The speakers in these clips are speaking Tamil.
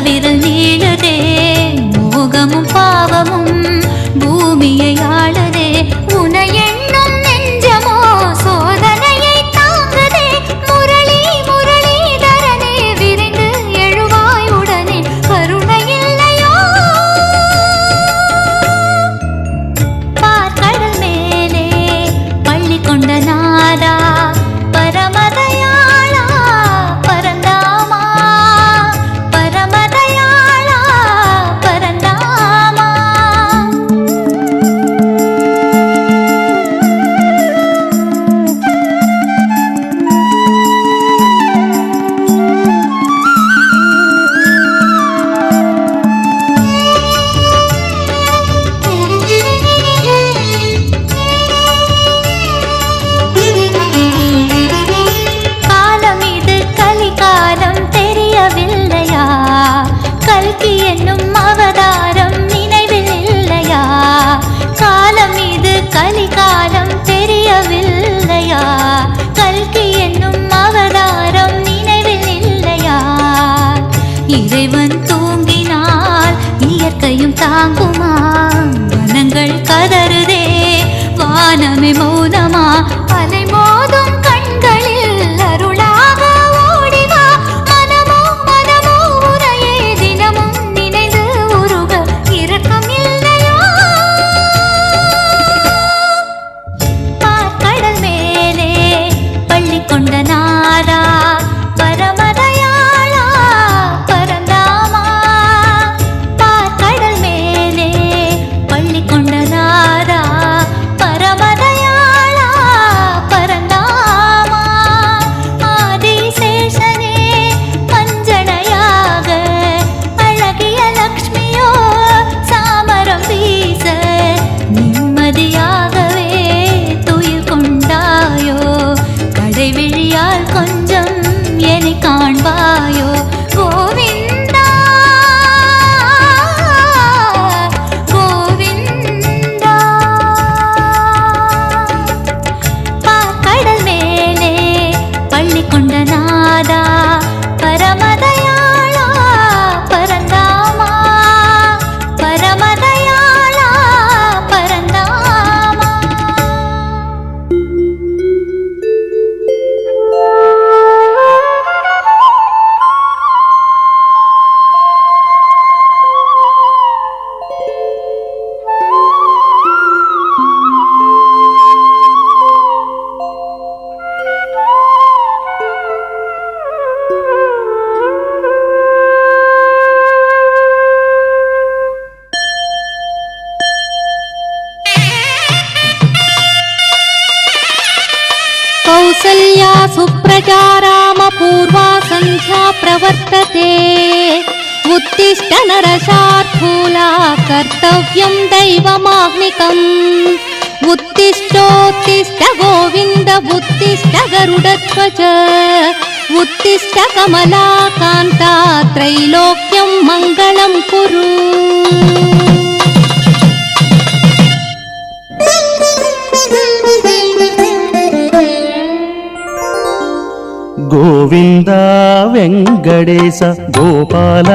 விரல் நீளுதே, மோகமும் பாவமும் பூமியை ஆளுதே. உனை எண்ணும் நெஞ்சமோ சோதனையை தாங்குதே. முரளி முரளிதரனே விரைந்து எழுவாய் உடனே, கருணை இல்லையோ? பார்க்கடல் மேலே பள்ளி கொண்ட நாதா, பரமதயாளா பரந்தாமா, பரமதயாளா பரந்தாமா. காலம் இது கலிகாலம் தெரியவில்லையா? கல்கி என்னும் அவதாரம் நினைவில் இல்லையா? காலம் இது கலிகாலம் தெரியவில்லையா? கல்கி என்னும் அவதாரம் நினைவில் இல்லையா? இறைவன் தூங்கினால் இயற்கையும் தாங்குமா? வனங்கள் கதறுதே, வானமே மௌனமா? அலை மோதும் கண்களில் அருளாக ஓடிவா. மனமோ மனமோ உனையே தினமும் நினைந்து உருக, இரக்கம் இல்லையோ? பார்க்கடல் மேலே பள்ளி கொண்ட நாதா, பரமதயாளா பரந்தாமா. பார்க்கடல் மேலே பள்ளி கொண்ட நாதா, பரமதயாளா பரந்தாமா. ஆதிசேஷனே பஞ்சனையாக, அழகிய லக்ஷ்மியோ சாமரம் வீச, நிம்மதியாகவே துயில் கொண்டாயோ? கடைவிழியால் கொஞ்சம் என்னை காண்பாயோ? கோவிந்தா கோவிந்தா. பார்க்கடல் மேலே பள்ளி கொண்ட நாதா, பரமதயாளா பரந்தாமா, பரமதயாளா பரந்தாமா. कौसल्या सुप्रजा रामपूर्वा सन्ध्या प्रवर्तते। उत्तिष्ठ नरशार्दूला कर्तव्यं दैवमाह्निकम्। उत्तिष्ठोत्तिष्ठ गोविन्द उत्तिष्ठ गरुडध्वज। उत्तिष्ठ कमलाकान्ता त्रैलोक्यं मङ्गलं कुरु। गोविंद वेंकटेश गोपाल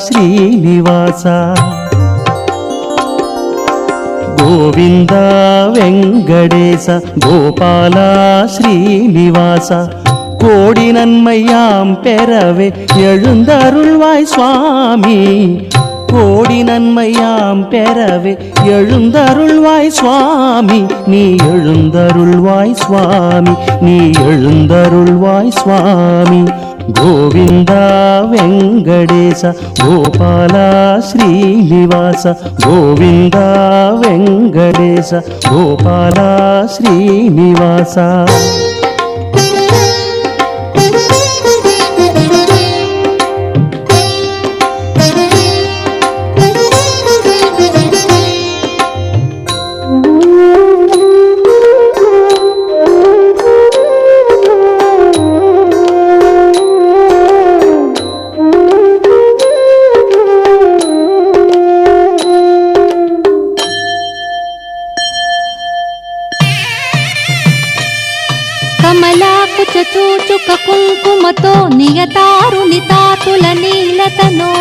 श्रीनिवास। गोविंद वेंकटेश गोपाल श्रीनिवास। கோடி நன்மையாம் பெறவே எழுந்தருள்வாய் சுவாமி। கோடி நன்மையாம் பெறவே எழுந்தருள்வாய் சுவாமி। நீ எழுந்தருள்வாய் சுவாமி, நீ எழுந்தருள்வாய் சுவாமி। கோவிந்த வெங்கடேச கோபால ஸ்ரீனிவாச। கோவிந்த வெங்கடேச கோபால ஸ்ரீனிவாச। సుమతో నియతారుణితాతుల నీలతనో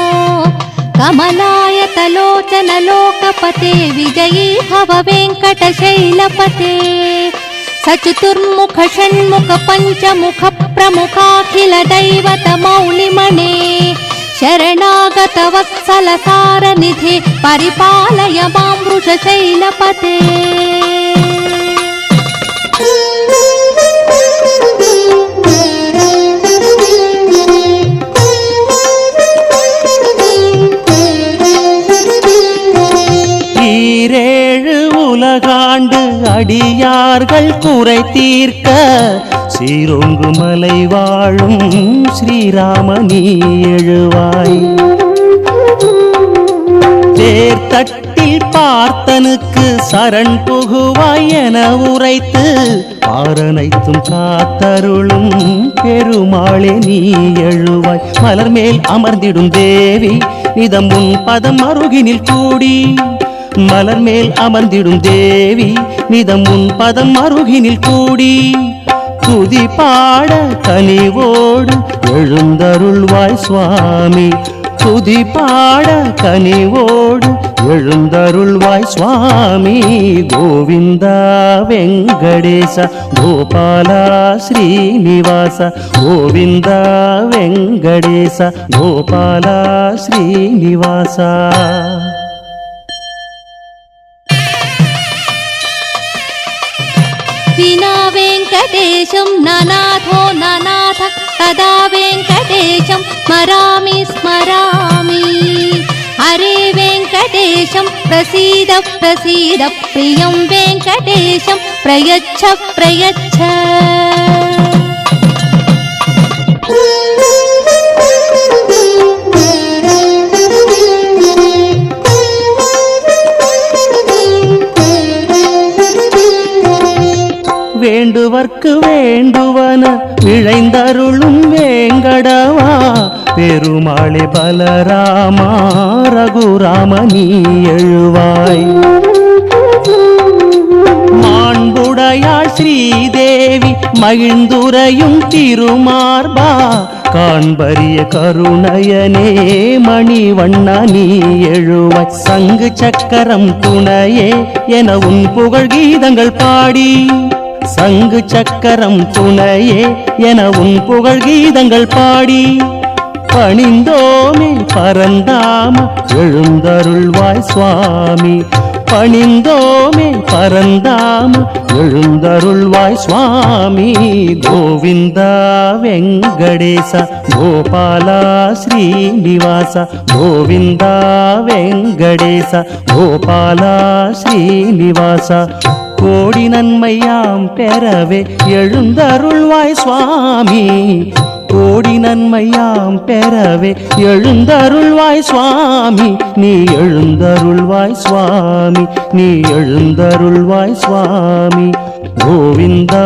కమలాయతలోచన లోకపతే విజయీ భవ వెంకటశైలపతే సచతుర్ముఖ షణ్ముఖ పంచముఖ ప్రముఖాఖిల దైవత మౌళిమణే శరణాగత వత్సల సారనిధే పరిపాలయ మాం వృషశైలపతే ஈரேழு உலகாண்டு அடியார்கள் குறை தீர்க்க சீரோங்கு மலை வாழும் ஸ்ரீராமனி எழுவாய். தேர்தட்டில் பார்த்தனுக்கு சரண் புகுவாய் என உரைத்து பாரனைத்தும் காத்தருளும் பெருமாளே நீ எழுவாய். மலர் மேல் அமர்ந்திடும் தேவி நிதம் உன் பதம் அருகினில் கூடி மலர் மேல் அமர்ந்திடும் தேவி நிதம் உன் பதம் அருகினில் கூடி துதி பாட கனிவோடு எழுந்தருள்வாய் சுவாமி. துதி பாட கனிவோடு எழுந்தருள்வாய் சுவாமி. கோவிந்தா வெங்கடேச கோபாலா ஸ்ரீனிவாச கோவிந்தா வெங்கடேச கோபாலா ஸ்ரீனிவாச. వినా వెంకటేశం ననాథో ననాథ తదా వెంకటేశం స్మరామి స్మరామి. హరే వెంకటేశం ప్రసీద ప్రసీద ప్రియం వెంకటేశం ప్రయచ్ఛ ప్రయచ్ఛ. வேண்டுவர்க்கு வேண்டுவன விழைந்தருளும் வேங்கடவா பெருமாளே பலராமா ரகுராம நீ எழுவாய். மாண்புடையாள் ஸ்ரீதேவி மகிழ்ந்துரையும் திருமார்பா காண்பரிய கருணையனே மணிவண்ணா நீ எழுவாய். சங்கு சக்கரம் துணையே என உன் புகழ் கீதங்கள் பாடி சங்கு சக்கரம் துணையே என உன் புகழ் கீதங்கள் பாடி பணிந்தோமே பரந்தாம எழுந்தருள்வாய் சுவாமி. பணிந்தோமே பரந்தாம எழுந்தருள்வாய் சுவாமி. கோவிந்தா வெங்கடேச கோபாலா ஸ்ரீனிவாச கோவிந்தா வெங்கடேச கோபாலா ஸ்ரீனிவாச. கோடி நன்மையாம் பெறவே எழுந்தருள்வாய் சுவாமி. கோடி நன்மையாம் பெறவே எழுந்தருள்வாய் சுவாமி. நீ எழுந்தருள்வாய் சுவாமி. நீ எழுந்தருள்வாய் சுவாமி. கோவிந்தா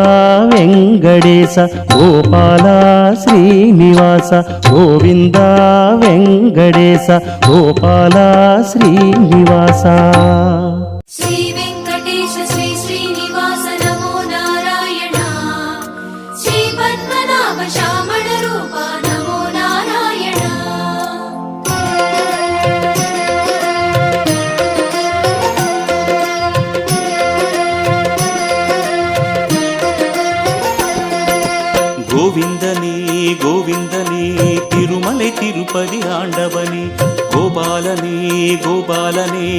வெங்கடேச கோபாலா ஸ்ரீனிவாச கோவிந்தா வெங்கடேச கோபாலா ஸ்ரீனிவாச. श्री वेंकटेश श्री श्रीनिवास नमो नारायण. श्री पद्मनाभ श्यामल रूप नमो नारायण. கோவிந்தனே கோவிந்தனே திருமலை திருப்பதி ஆண்டவனே கோபாலனே கோபாலனே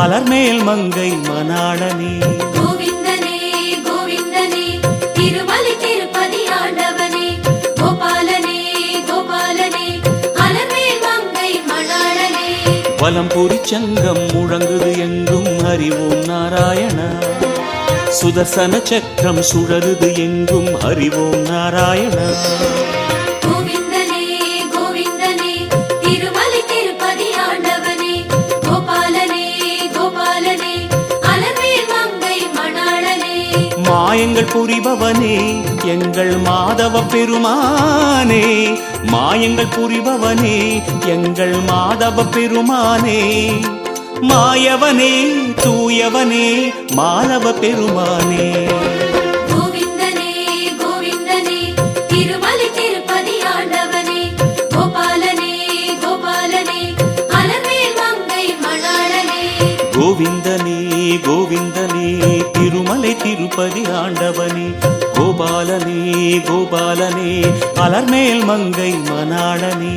அலர்மேல் மங்கை மணாளனே. गोविन्दने गोविन्दने तिरुमलै तिरुपति आण्डवने गोपालने गोपालने अलर्मेल मङ्गै मणाळने. வலம்புரி சங்கம் முழங்குது எங்கும் அறிவோம் நாராயணா. சுதர்சன சக்கரம் சுழலுது எங்கும் அறிவோம் நாராயணா. गोविन्दने गोविन्दने तिरुमलै तिरुपति आण्डवने गोपालने गोपालने अलर्मेल मङ्गै मणाळने. மாயங்கள் புரிபவனே எங்கள் மாதவ பெருமானே. மாயங்கள் புரிபவனே எங்கள் மாதவ பெருமானே. மாயவனே தூயவனே மாலவ பெருமானே. गोविन्दने गोविन्दने तिरुमलै तिरुपति கோவிந்தனே கோவிந்தனே திருமலை திருப்பதி ஆண்டவனே கோபாலனே கோபாலனே அலர்மேல் மங்கை மணாளனே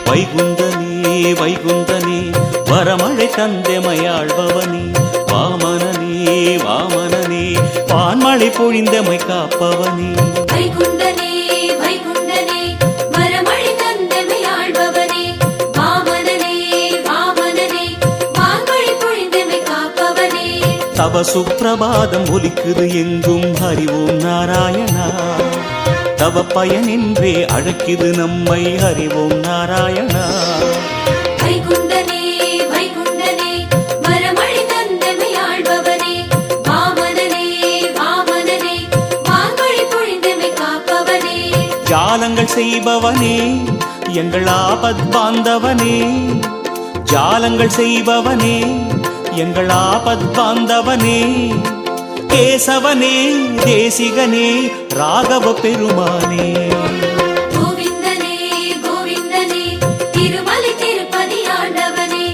வைகுந்தனே வைகுந்தனே வரமழை தந்தெமையாழ்பவனே வாமனனே வாமனனே பான்மழை பொழிந்தமை காப்பவனே வைகுண்டனே வைகுண்டனே வரமழை தந்தமை ஆள்பவனே வாமனனே வாமனனே வான்மழை பொழிந்தமை காப்பவனே தவ சுப்பிரபாதம் ஒலிக்குது எங்கும் அறிவோம் நாராயணா தவ பயனின்றே அழைக்குது நம்மை அறிவோம் நாராயணா வைகுண்டனே வைகுண்டனே வரமழை தந்தமை ஆள்பவனே வாமனனே வாமனனே வான்மழை பொழிந்தமை காப்பவனே ஜாலங்கள் செய்பவனே எங்கள் ஆபத் பாந்தவனே ஜாலங்கள் செய்பவனே எங்கள் ஆபத் பாந்தவனே கேசவனே தேசிகனே ராகவ பெருமானே கோவிந்தனே கோவிந்தனே திருமலை திருப்பதி ஆண்டவனே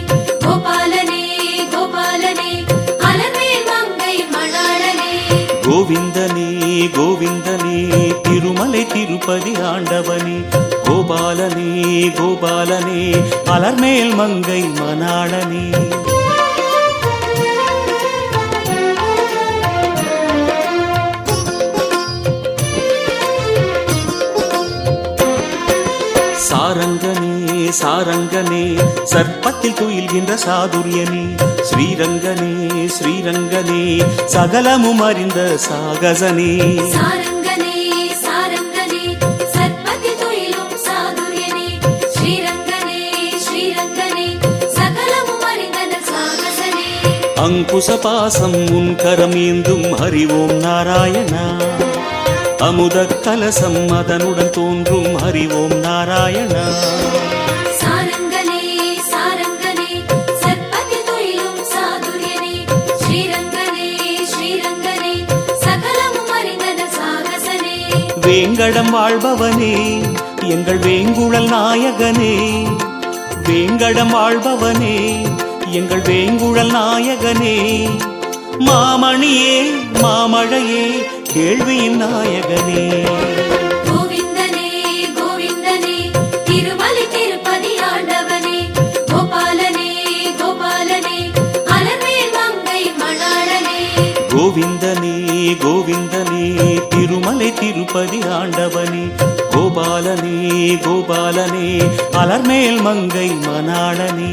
கோபாலனே கோபாலனே அலர்மேல் மங்கை மணாளனே கோவிந்தனே கோவிந்தனே திருமலை திருப்பதி ஆண்டவனே கோபாலனே கோபாலனே அலர்மேல் மங்கை மணாளனே சாரங்கனே சாரங்கனே சர்ப்பத்தில் துயில்கின்ற சாதுரியனே ஸ்ரீரங்கனே ஸ்ரீரங்கனே சகலமும் அறிந்த சாகசனே சாரங்கனே சாரங்கனே சர்ப்பத்தில் துயிலும் சாதுரியனே ஸ்ரீரங்கனே ஸ்ரீரங்கனே சகலமும் அறிந்த சாகசனே அங்குச பாசம் உன் கரமேந்தும் அறிவோம் நாராயணா அமுத கலசம் அதனுடன் தோன்றும் அறிவோம் நாராயணா சாரங்கனே சாரங்கனே சர்ப்பத்தில் துயிலும் சாதுரியனே ஸ்ரீரங்கனே ஸ்ரீரங்கனே சகலமும் அறிந்த சாகசனே வேங்கடம் வாழ்பவனே எங்கள் வேங்குழல் நாயகனே வேங்கடம் வாழ்பவனே எங்கள் வேங்குழல் நாயகனே மாமணியே மாமழையே கேள்வியின் நாயகனே கோவிந்தனே கோவிந்தனே திருமலை திருப்பதி ஆண்டவனே கோபாலனே கோபாலனே அலர்மேல் மங்கை மணாளனே கோவிந்தனே கோவிந்தனே திருமலை திருப்பதி ஆண்டவனே கோபாலனே கோபாலனே அலர்மேல் மங்கை மணாளனே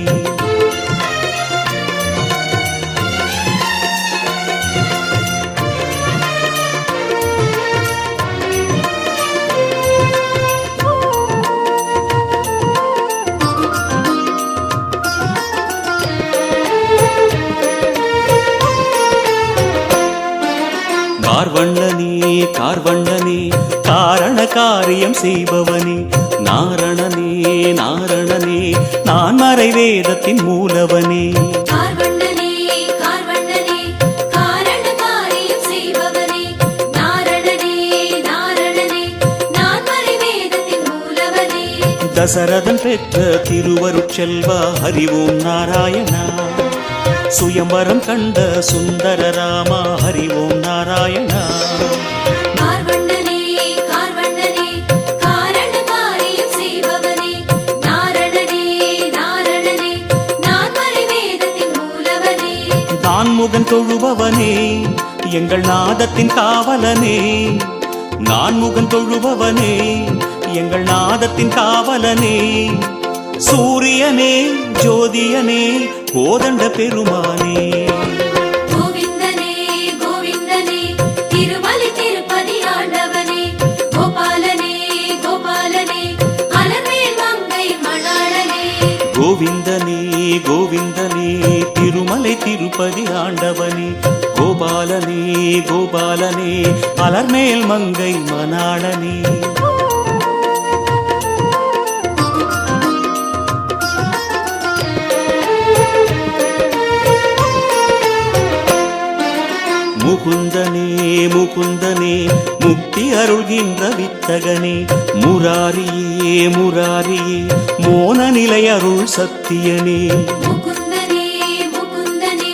கார்வண்ணனே கார்வண்ணனே காரண காரியம் செய்பவனே நாரணனே நாரணனே நான் மறை வேதத்தின் மூலவனே கார்வண்ணனே கார்வண்ணனே காரண காரியம் செய்பவனே நாரணனே நாரணனே நான் மறை வேதத்தின் மூலவனே தசரதன் பெற்ற திருவருட்செல்வா அறிவோம் நாராயணா சுயம்பரம் கண்ட சுந்தர ராமா அறிவோம் நாராயணா கார்வண்ணனே கார்வண்ணனே காரண காரியம் செய்பவனே நாரணனே நாரணனே நான் மறை வேதத்தின் மூலவனே நான்முகன் தொழுபவனே எங்கள் நாதத்தின் காவலனே நான்முகன் தொழுபவனே எங்கள் நாதத்தின் காவலனே சூரியனே ஜோதியனே கோதண்ட பெருமானே கோவிந்தனே கோவிந்தனே திருமலை திருப்பதி ஆண்டவனே கோபாலனே கோபாலனே அலர்மேல் மங்கை மணாளனே கோவிந்தனே கோவிந்தனே திருமலை திருப்பதி ஆண்டவனே கோபாலனே கோபாலனே அலர்மேல் மங்கை மணாளனே முகுந்தனே முக்தி அருள்கின்ற வித்தகனே முராரியே முராரியே மோன நிலை அருள் சத்தியனே முகுந்தனே முகுந்தனே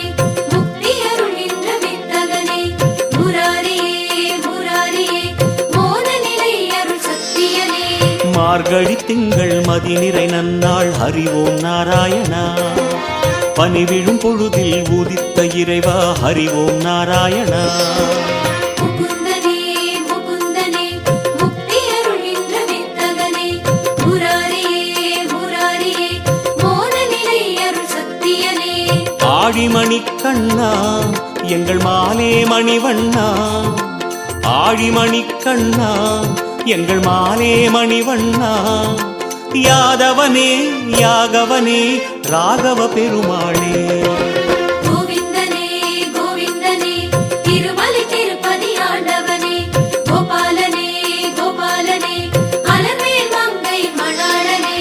முக்தி அருள்கின்ற வித்தகனே முராரியே முராரியே மோன நிலை அருள் சத்தியனே மார்கழி திங்கள் மதிநிறை நன்னாள் ஹரிவோம் நாராயணா பனிவிழும் பொழுதில் உதித்த இறைவா ஹரிவோம் நாராயணா முகுந்தனே முகுந்தனே முக்தி அருள்கின்ற வித்தகனே முராரியே முராரியே மோன நிலை அருள் சத்தியனே ஆழிமணி கண்ணா எங்கள் மாலே மணிவண்ணா ஆழிமணி கண்ணா எங்கள் மாலே மணிவண்ணா யாதவனே யாகவனே ராகவ பெருமாளே கோவிந்தனே கோவிந்தனே திருமலை திருப்பதி ஆண்டவனே கோபாலனே கோபாலனே அலர்மேல் மங்கை மணாளனே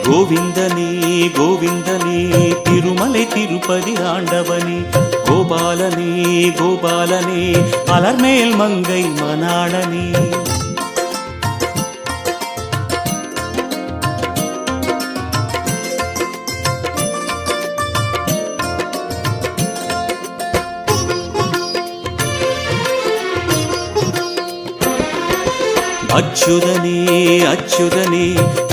கோவிந்தனே கோவிந்தனே திருமலை திருப்பதி ஆண்டவனே கோபாலனே கோபாலனே அலர்மேல் மங்கை மணாளனே அச்சுதனே அச்சுதனே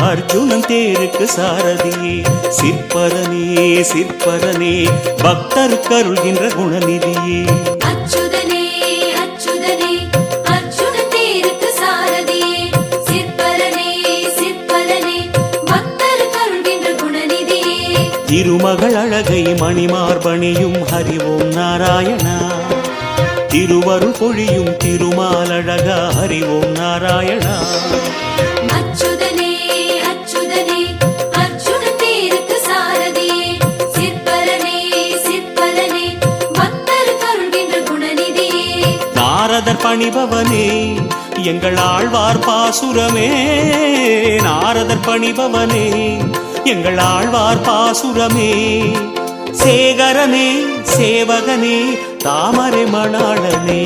அர்ஜுனன் தேருக்கு சாரதியே சிற்பரனே சிற்பரனே பக்தருக்கு அருள்கின்ற குணநிதியே அச்சுதனே அச்சுதனே அர்ஜுன தேருக்கு சாரதியே சிற்பரனே சிற்பரனே பக்தர் கருள்கின்ற குணநிதியே திருமகள் அழகை மணிமார்பணியும் ஹரிவோம் நாராயணா திருவருள் பொழியும் திருமாலழகா ஹரிவோம் நாராயணா அச்சுதனே அச்சுதனே அர்ஜுன தேருக்கு சாரதியே சிற்பரனே சிற்பரனே பக்தர் கருள்கின்ற குணநிதியே நாரதர் பணிபவனே எங்கள் ஆழ்வார் பாசுரமே நாரதர் பணிபவனே எங்கள் ஆழ்வார் பாசுரமே சேகரனே சேவகனே தாமரை மணாளனே